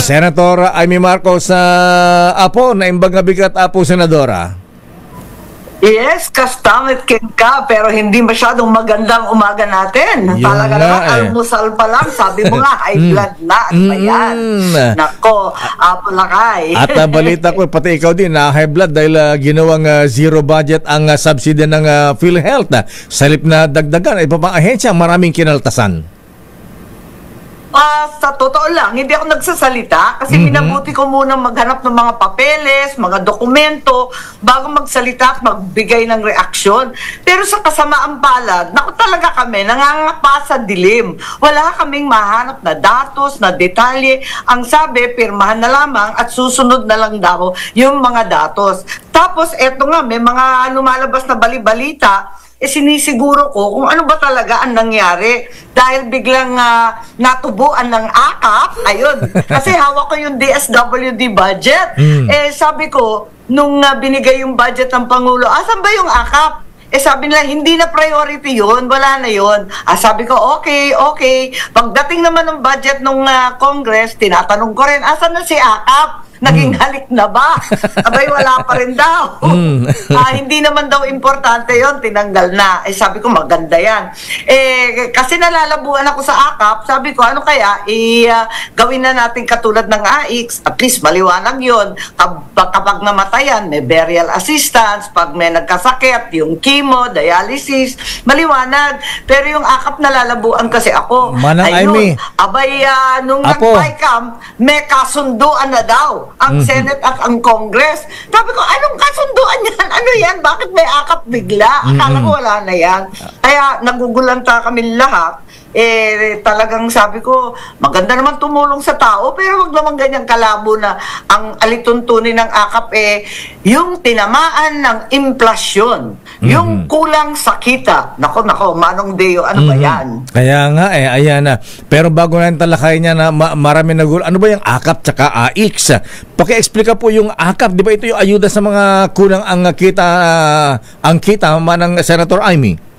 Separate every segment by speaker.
Speaker 1: Senator Amy Marcos sa apo na imbag na bigat apo, Senadora.
Speaker 2: Yes, kastamit ka, pero hindi masyadong magandang umaga natin.
Speaker 1: Yun
Speaker 2: Talaga
Speaker 1: nga,
Speaker 2: naman, almusal pa lang, sabi mo nga, high blood na, ano ba yan? Nako, apalakay.
Speaker 1: At balita ko, pati ikaw din, na high blood dahil ginawang zero budget ang subsidy ng PhilHealth na sa halip na dagdagan, iba pang ahensya, maraming kinaltasan.
Speaker 2: Sa totoo lang, hindi ako nagsasalita kasi minabuti ko muna maghanap ng mga papeles, mga dokumento bago magsalita at magbigay ng reaksyon. Pero sa kasamaang palad, naku talaga kami, nangangapa sa dilim. Wala kaming mahanap na datos, na detalye. Ang sabi, pirmahan na lamang at susunod na lang daw yung mga datos. Tapos, eto nga, may mga lumalabas na bali-balita, sinisiguro ko kung ano ba talaga ang nangyari dahil biglang natubuan ng AKAP, ayun, kasi hawak ko yung DSWD budget. Sabi ko, nung binigay yung budget ng Pangulo, asan ba yung AKAP? Sabi nila, hindi na priority yun, wala na yun. Sabi ko, okay. Pagdating naman ng budget ng Congress, tinatanong ko rin, asan na si AKAP? Naging halik na ba? Abay, wala pa rin daw. Hindi naman daw importante yon, tinanggal na. Sabi ko, maganda yan. Kasi nalalabuan ako sa AKAP, sabi ko, ano kaya, gawin na natin katulad ng AIX, at least maliwanag yon. Kapag namatayan, may burial assistance, pag may nagkasakit, yung chemo, dialysis, maliwanag. Pero yung AKAP nalalabuan kasi ako.
Speaker 1: Manang Amy.
Speaker 2: Abay, nung nag-PICAM, may kasunduan na daw ang Senate at ang Congress. Sabi ko, anong kasunduan yan? Ano yan? Bakit may AKAP bigla? Akala ko wala na yan. Kaya nagugulanta kami lahat. Talagang sabi ko, maganda naman tumulong sa tao, pero wag naman ganyang kalabo na ang alituntunin ng AKAP yung tinamaan ng inflasyon, yung kulang sa kita. Nako, Manong Deo, ano ba yan?
Speaker 1: Kaya nga ayan na. Pero bago na talakay niya na marami nagulo, ano ba yung AKAP tsaka AIX? Paki-explica po yung AKAP, di ba ito yung ayuda sa mga kulang ang kita manang Senator Amy?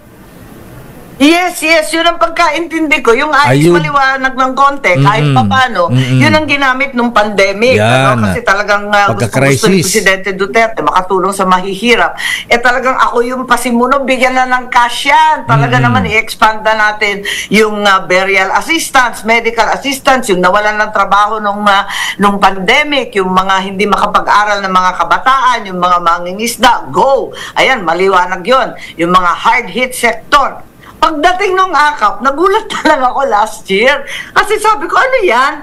Speaker 2: Yes, yun ang pagkaintindi ko. Yung ayos maliwanag ng konti, kahit papano, yun ang ginamit nung pandemic. Kasi talagang gusto ni Presidente Duterte makatulong sa mahihirap. Talagang ako yung pasimuno, bigyan na ng cash yan. Talaga naman i-expand na natin yung burial assistance, medical assistance, yung nawalan ng trabaho nung pandemic, yung mga hindi makapag-aral ng mga kabataan, yung mga mangingisda, go! Ayan, maliwanag yun. Yung mga hard-hit sector. Pagdating nung AKAP, nagulat na lang ako last year. Kasi sabi ko, ano yan?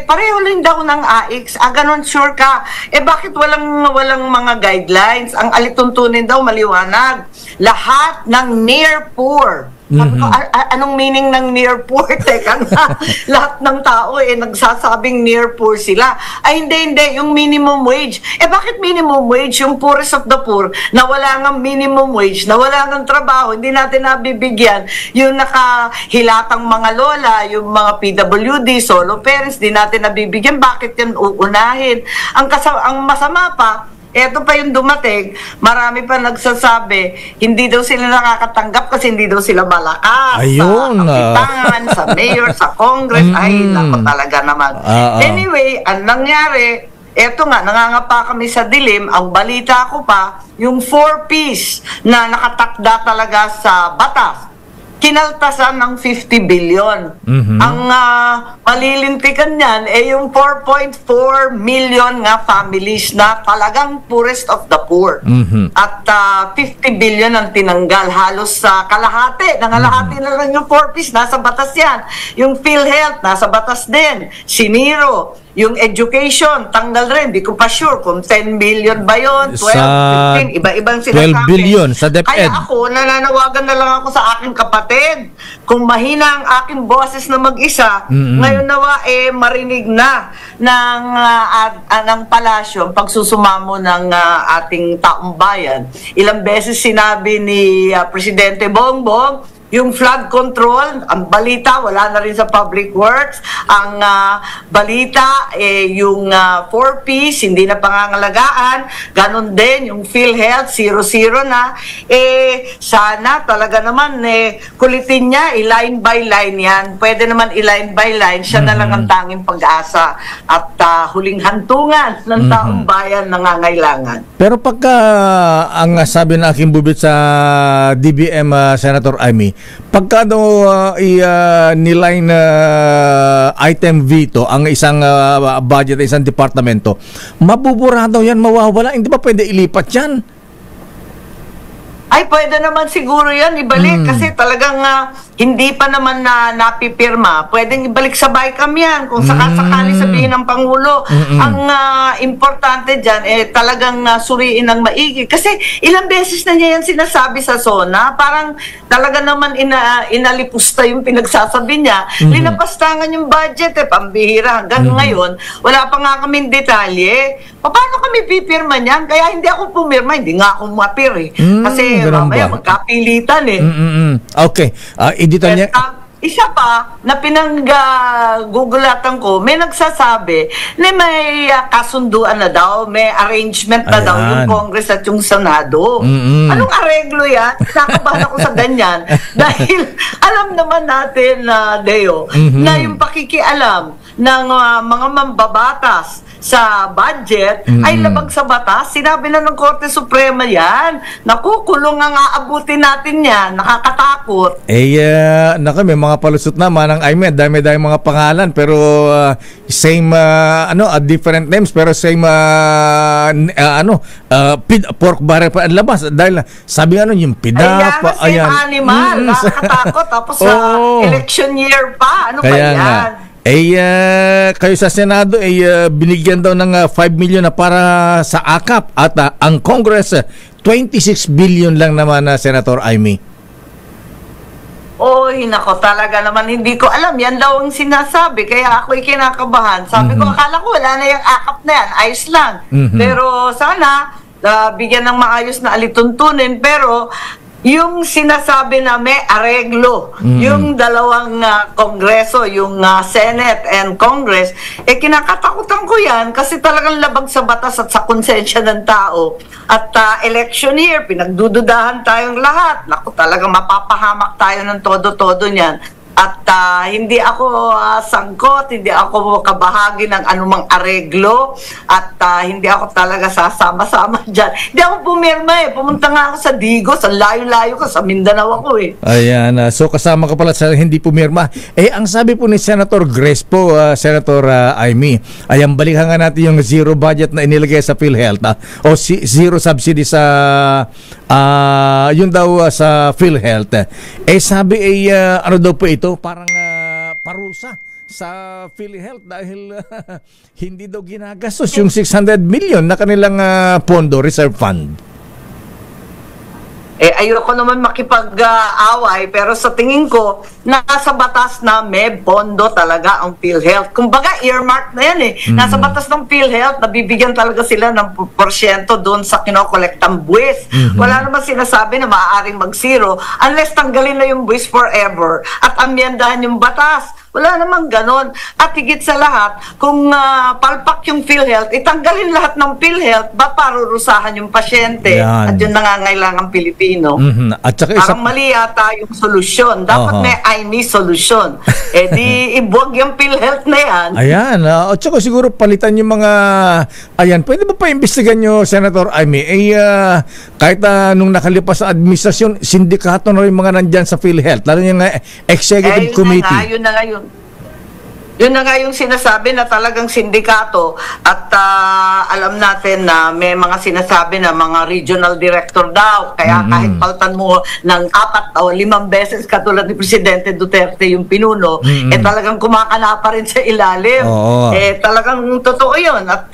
Speaker 2: Pareho lang daw ng AIX. Ganon, sure ka. Bakit walang mga guidelines? Ang alituntunin daw, maliwanag. Lahat ng near poor. Sabi ko, anong meaning ng near poor? Teka na, lahat ng tao nagsasabing near poor sila. Hindi, yung minimum wage. Bakit minimum wage? Yung poorest of the poor, na wala ng minimum wage, na wala ng trabaho, hindi natin nabibigyan. Yung nakahilatang mga lola, yung mga PWD, solo parents, di natin nabibigyan. Bakit yan uunahin? Ang masama pa, eto pa yung dumating, marami pa nagsasabi, hindi daw sila nakakatanggap kasi hindi daw sila malakas.
Speaker 1: Ayun.
Speaker 2: Sa kapitan, sa mayor, sa Congress. Ay, naku talaga naman. Anyway, ang nangyari, eto nga, nangangapa kami sa dilim. Ang balita ko pa, yung 4-piece na nakatakda talaga sa batas, kinaltasan ng 50 billion. Ang malilintikan niyan yung 4.4 million nga families na talagang poorest of the poor. At 50 billion ang tinanggal. Halos sa kalahati. Nangalahati na lang yung 4-piece. Nasa batas yan. Yung PhilHealth, nasa batas din. Siniro. Yung education, tanggal rin. Di ko pa sure kung 10 billion ba yun, 12, 15, iba-ibang sinasabi.
Speaker 1: 12 billion sa DepEd.
Speaker 2: Kaya ako, nananawagan na lang ako sa aking kapatid. Kung mahina ang aking boses na mag-isa, ngayon nawa marinig na ng palasyo, pagsusumamo ng ating taong bayan. Ilang beses sinabi ni Presidente Bongbong, yung flood control, ang balita, wala na rin sa Public Works. Ang balita, yung 4Ps, hindi na pangangalagaan. Ganon din, yung PhilHealth, 0-0 na. Sana talaga naman, kulitin niya, line by line yan. Pwede naman line by line, siya na lang ang tanging pag-asa. At huling hantungan ng taong bayan nangangailangan.
Speaker 1: Pero pagka, ang sabi ng aking bubit sa DBM, Senator Amy, pagka niline item veto ang isang budget, isang departamento, mabubura daw yan, mawawala. Hindi ba pwede ilipat yan?
Speaker 2: Ay, pwede naman siguro yan ibalik kasi talagang hindi pa naman na napipirma. Pwedeng ibalik sa BICAM yan kung sakasakali sabihin ng Pangulo. Ang importante dyan, talagang suriin ng maigi. Kasi ilang beses na niya yan sinasabi sa SONA, parang talaga naman inalipusta yung pinagsasabi niya. Linapastangan yung budget, pambihira. Hanggang ngayon, wala pa nga kaming detalye. Paano kami pipirma niyan? Kaya hindi ako pumirma, hindi nga ako mapir Kasi mamaya magkapilitan
Speaker 1: Okay. Editor niya.
Speaker 2: Isa pa, na pinanggugulatan ko, may nagsasabi na may kasunduan na daw, may arrangement na daw yung Congress at yung Senado. Anong areglo yan? Nakabahan ako sa ganyan. Dahil alam naman natin, Deo, na yung pakikialam ng mga mambabatas sa budget ay labag sa batas. Sinabi na ng Korte Suprema yan. Naku, kulong ang aabutin natin yan. Nakakatakot.
Speaker 1: Naku, may mga palusot naman ang IMED. Dami-dami mga pangalan pero same, different names pero same, pork barrel pa ang labas. Dahil sabi nga yung PIDA pa.
Speaker 2: Same animal. Nakakatakot. Tapos election year pa. Ano
Speaker 1: kaya
Speaker 2: ba yan?
Speaker 1: Kayo sa Senado binigyan daw ng 5 million na para sa AKAP at ang Congress 26 billion lang naman, Senator Amy.
Speaker 2: Oy, nako, talaga naman hindi ko alam. Yan daw ang sinasabi. Kaya ako'y kinakabahan. Sabi ko, akala ko wala na yung AKAP na yan. Ayos lang. Pero sana, bigyan ng maayos na alituntunin. Pero yung sinasabi na may areglo, yung dalawang kongreso, yung Senate and Congress, kinakatakutan ko yan kasi talagang labag sa batas at sa konsensya ng tao. At election year, pinagdududahan tayong lahat. Naku, talagang mapapahamak tayo ng todo-todo niyan. At hindi ako sangkot, hindi ako kabahagi ng anumang areglo at hindi ako talaga sasama-sama dyan. Hindi ako pumirma Pumunta nga ako sa Digos, ang layo-layo ko, sa Mindanao ako
Speaker 1: Ayan, so kasama ka pala sa hindi pumirma. Ang sabi po ni Senator Grace po, Senator Amy, ayan, balikan nga natin yung zero budget na inilagay sa PhilHealth o zero subsidy sa yun daw sa PhilHealth. Sabi ano daw po ito? Parang parusa sa PhilHealth dahil hindi daw ginagastos yung 600 million na kanilang pondo, reserve fund.
Speaker 2: Ayoko naman makipag-away pero sa tingin ko, nasa batas na may pondo talaga ang PhilHealth. Kumbaga, earmark na yan Nasa batas ng PhilHealth, nabibigyan talaga sila ng porsyento doon sa kinokolektang buwis. Wala naman sinasabi na maaaring mag-zero unless tanggalin na yung buwis forever at amyendahan yung batas. Wala namang ganon. At higit sa lahat, kung palpak yung PhilHealth, itanggalin lahat ng PhilHealth, ba parurusahan yung pasyente at yung nangangailangang Pilipino.
Speaker 1: At saka
Speaker 2: parang mali yata yung solusyon. Dapat may IME solusyon. Di ibuwag yung PhilHealth na yan.
Speaker 1: Ayan. At saka siguro palitan yung mga pwede ba pa-imbestigan nyo, Senator Amy? Kahit nung nakalipas sa administrasyon, sindikato na rin mga nandyan sa PhilHealth, lalo yung executive committee.
Speaker 2: Yun na nga yun. Yun na nga yung sinasabi na talagang sindikato at alam natin na may mga sinasabi na mga regional director daw. Kaya kahit paltan mo ng 4 o 5 beses katulad ni Presidente Duterte yung pinuno, talagang kumakana pa rin sa ilalim. Talagang totoo yun. At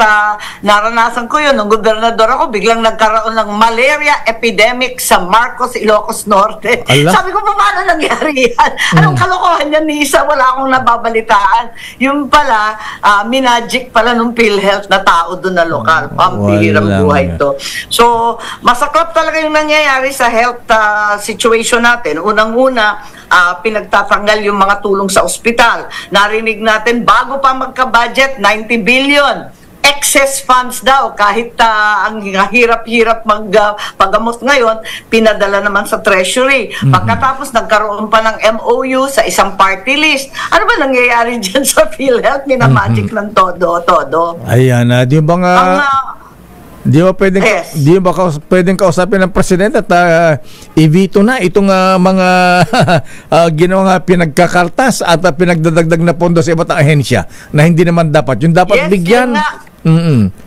Speaker 2: naranasan ko yun. Nung gobernador ako, biglang nagkaroon ng malaria epidemic sa Marcos, Ilocos Norte. Sabi ko, paano nangyari yan? Anong kalokohan yan, Nisa? Wala akong nababalitaan. Yung pala, minagic pala nung PhilHealth na tao doon na lokal. Pampihirang buhay to. So, masaklap talaga yung nangyayari sa health situation natin. Unang-una, pinagtatanggal yung mga tulong sa ospital. Narinig natin, bago pa magka-budget, 90 billion. Excess funds daw, kahit ang hirap-hirap paggamot ngayon, pinadala naman sa Treasury. Pagkatapos nagkaroon pa ng MOU sa isang party list. Ano ba nangyayari dyan sa PhilHealth? Minamagic ng todo.
Speaker 1: Ayan, di ba nga... Di ba pwedeng kausapin ng presidente at i-veto na itong mga ginawa pinagkakaltas at pinagdadagdag na pondo sa iba't ahensya na hindi naman dapat. Yung dapat bigyan.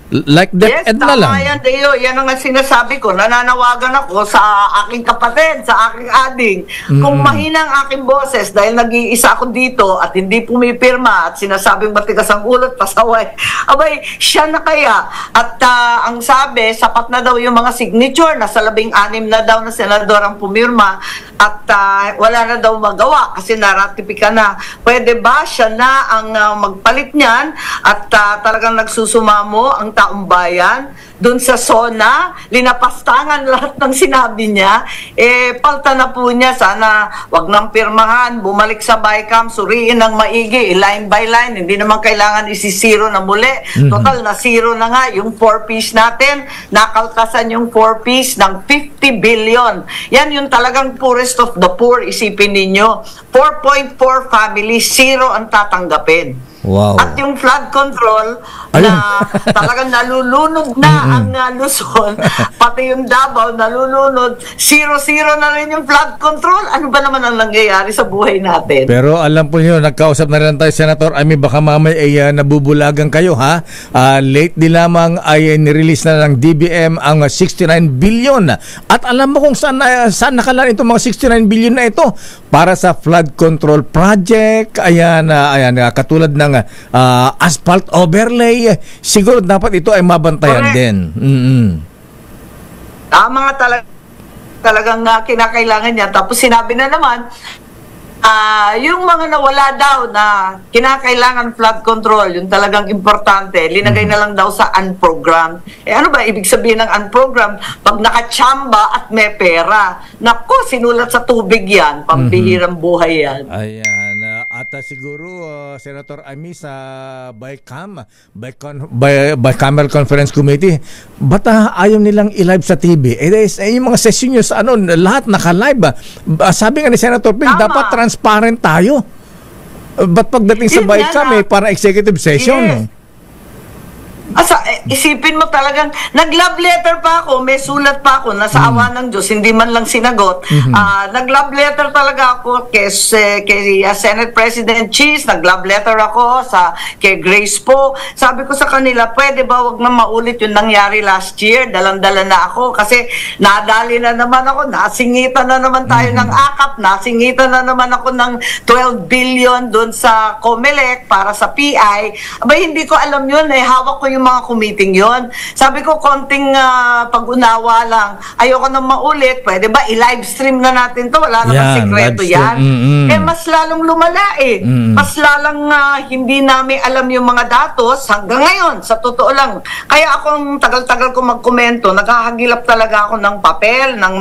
Speaker 1: Like that, na lang.
Speaker 2: Yes, tama yan, ang sinasabi ko. Nananawagan ako sa aking kapatid, sa aking ading. Kung mahina ang aking boses dahil nag-iisa ako dito at hindi pumipirma at sinasabing matigas ang ulot, pasaway. Abay, siya na kaya. At ang sabi, sapat na daw yung mga signature, nasa 16 na daw na senador ang pumirma at wala na daw magawa kasi naratipika na. Pwede ba siya na ang magpalit niyan at talagang nagsusumamo ang taong bayan doon sa SONA, linapastangan lahat ng sinabi niya, palta na po niya, sana wag nang pirmahan, bumalik sa BICAM, suriin ng maigi, line by line, hindi naman kailangan isisiro na muli. Total, na zero na nga yung 4-piece natin, nakaltasan yung 4-piece ng 50 billion. Yan yung talagang poorest of the poor, isipin ninyo. 4.4 families, zero ang tatanggapin.
Speaker 1: Wow.
Speaker 2: At yung flood control na talagang nalulunod na ang Luzon, pati yung Davao nalulunod, 0-0 na rin yung flood control. Ano ba naman ang nangyayari sa buhay natin?
Speaker 1: Pero alam po niyo, nagkausap na rin tayo, Senator Amy, baka mamay ay nabubulagan kayo, ha? Lately lamang ay nirelease na ng DBM ang 69 billion. At alam mo kung saan nakalaan itong mga 69 billion na ito? Para sa flood control project, katulad ng asphalt overlay. Siguro dapat ito ay mabantayan din.
Speaker 2: Mga talagang kinakailangan niya. Tapos sinabi na naman, yung mga nawala daw na kinakailangan flood control, yung talagang importante, linagay na lang daw sa unprogrammed. Ano ba ibig sabihin ng unprogrammed? Pag nakachamba at may pera, naku, sinulat sa tubig yan, pampihirang buhay yan.
Speaker 1: Ayan. At siguro, Senator Amy, sa Bicameral Conference Committee, ba't ayaw nilang i-live sa TV? Yung mga session nyo sa lahat naka-live. Sabi nga ni Senator Ping, dapat transparent tayo. Ba't pagdating sa Bicam, para executive session?
Speaker 2: Isipin mo talagang, nag-love letter pa ako, may sulat pa ako, nasa awa ng Diyos, hindi man lang sinagot. Nag-love letter talaga ako kay Senate President Cheese, nag-love letter ako kay Grace po. Sabi ko sa kanila, pwede ba wag na maulit yung nangyari last year? Dalang-dala na ako kasi nadali na naman ako, nasingitan na naman tayo ng AKAP, nasingitan na naman ako ng 12 billion doon sa COMELEC para sa PI. Abay, hindi ko alam yun, hawak ko yung mga committee yon. Sabi ko, konting pag-unawa lang. Ayoko na maulit. Pwede ba i-live stream na natin to? Wala namang sikreto yan. Mas lalong lumala Mas lalang hindi namin alam yung mga datos hanggang ngayon. Sa totoo lang. Kaya akong tagal-tagal ko magkomento, naghahagilap talaga ako ng papel, ng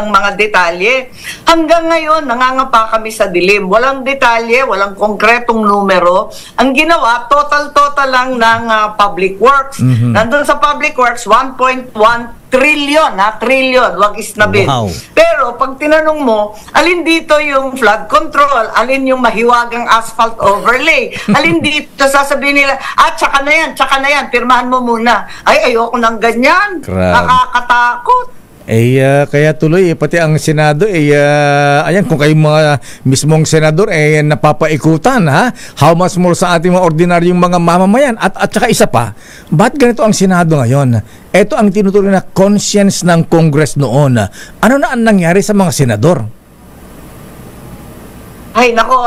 Speaker 2: mga detalye. Hanggang ngayon, nangangapa kami sa dilim. Walang detalye, walang konkretong numero. Ang ginawa, total lang ng Public Works. Nandun sa Public Works, 1.1 trillion, wag isnabin. Wow. Pero pag tinanong mo, alin dito yung flood control, alin yung mahiwagang asphalt overlay, alin dito, sasabihin nila, tsaka na yan, pirmahan mo muna. Ayoko ng ganyan. Nakakatakot.
Speaker 1: Kaya tuloy, pati ang Senado, ayan, kung kayo mga mismong senador, napapaikutan, ha? How much more sa ating mga ordinaryong mga mamamayan? At saka isa pa, ba't ganito ang Senado ngayon? Ito ang tinutuloy na conscience ng Congress noon. Ano na ang nangyari sa mga senador?
Speaker 2: Ay, nako,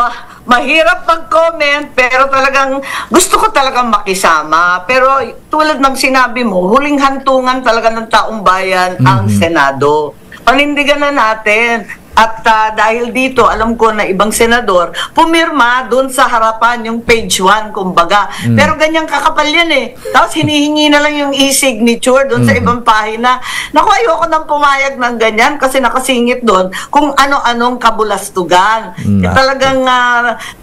Speaker 2: mahirap mag-comment, pero talagang gusto ko talagang makisama. Pero tulad ng sinabi mo, huling hantungan talaga ng taong bayan ang Senado. Panindigan na natin. At dahil dito, alam ko na ibang senador, pumirma doon sa harapan yung page 1, kumbaga. Pero ganyang kakapal yan eh. Tapos hinihingi na lang yung e-signature doon sa ibang pahina. Naku, ayoko nang pumayag ng ganyan kasi nakasingit doon kung ano-anong kabulastugan.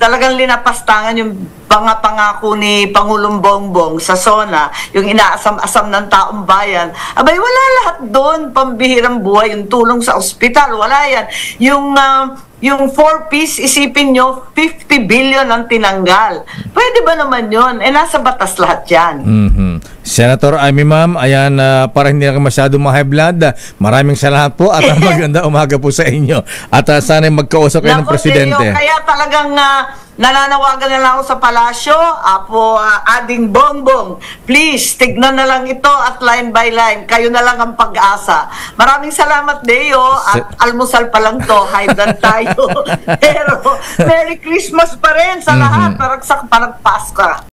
Speaker 2: Talagang linapastangan yung pangako ni Pangulong Bongbong sa SONA, yung inaasam-asam ng taong bayan. Abay, wala lahat doon. Pambihirang buhay, yung tulong sa ospital, wala yan. Yung 4-piece, isipin nyo, 50 billion ang tinanggal. Pwede ba naman yun? Nasa batas lahat yan.
Speaker 1: Senator Amy, ma'am, ayan, para hindi na masyado ma-high blood, maraming salamat po at maganda umaga po sa inyo. At sana magkausap kayo ng Presidente.
Speaker 2: Leo, kaya talagang nananawagan na lang ako sa palasyo, Ading Bongbong, please, tignan na lang ito at line by line. Kayo na lang ang pag-asa. Maraming salamat, Leo, at almusal pa lang to, high blood tayo. Pero, Merry Christmas pa rin sa lahat, parang sa Paska.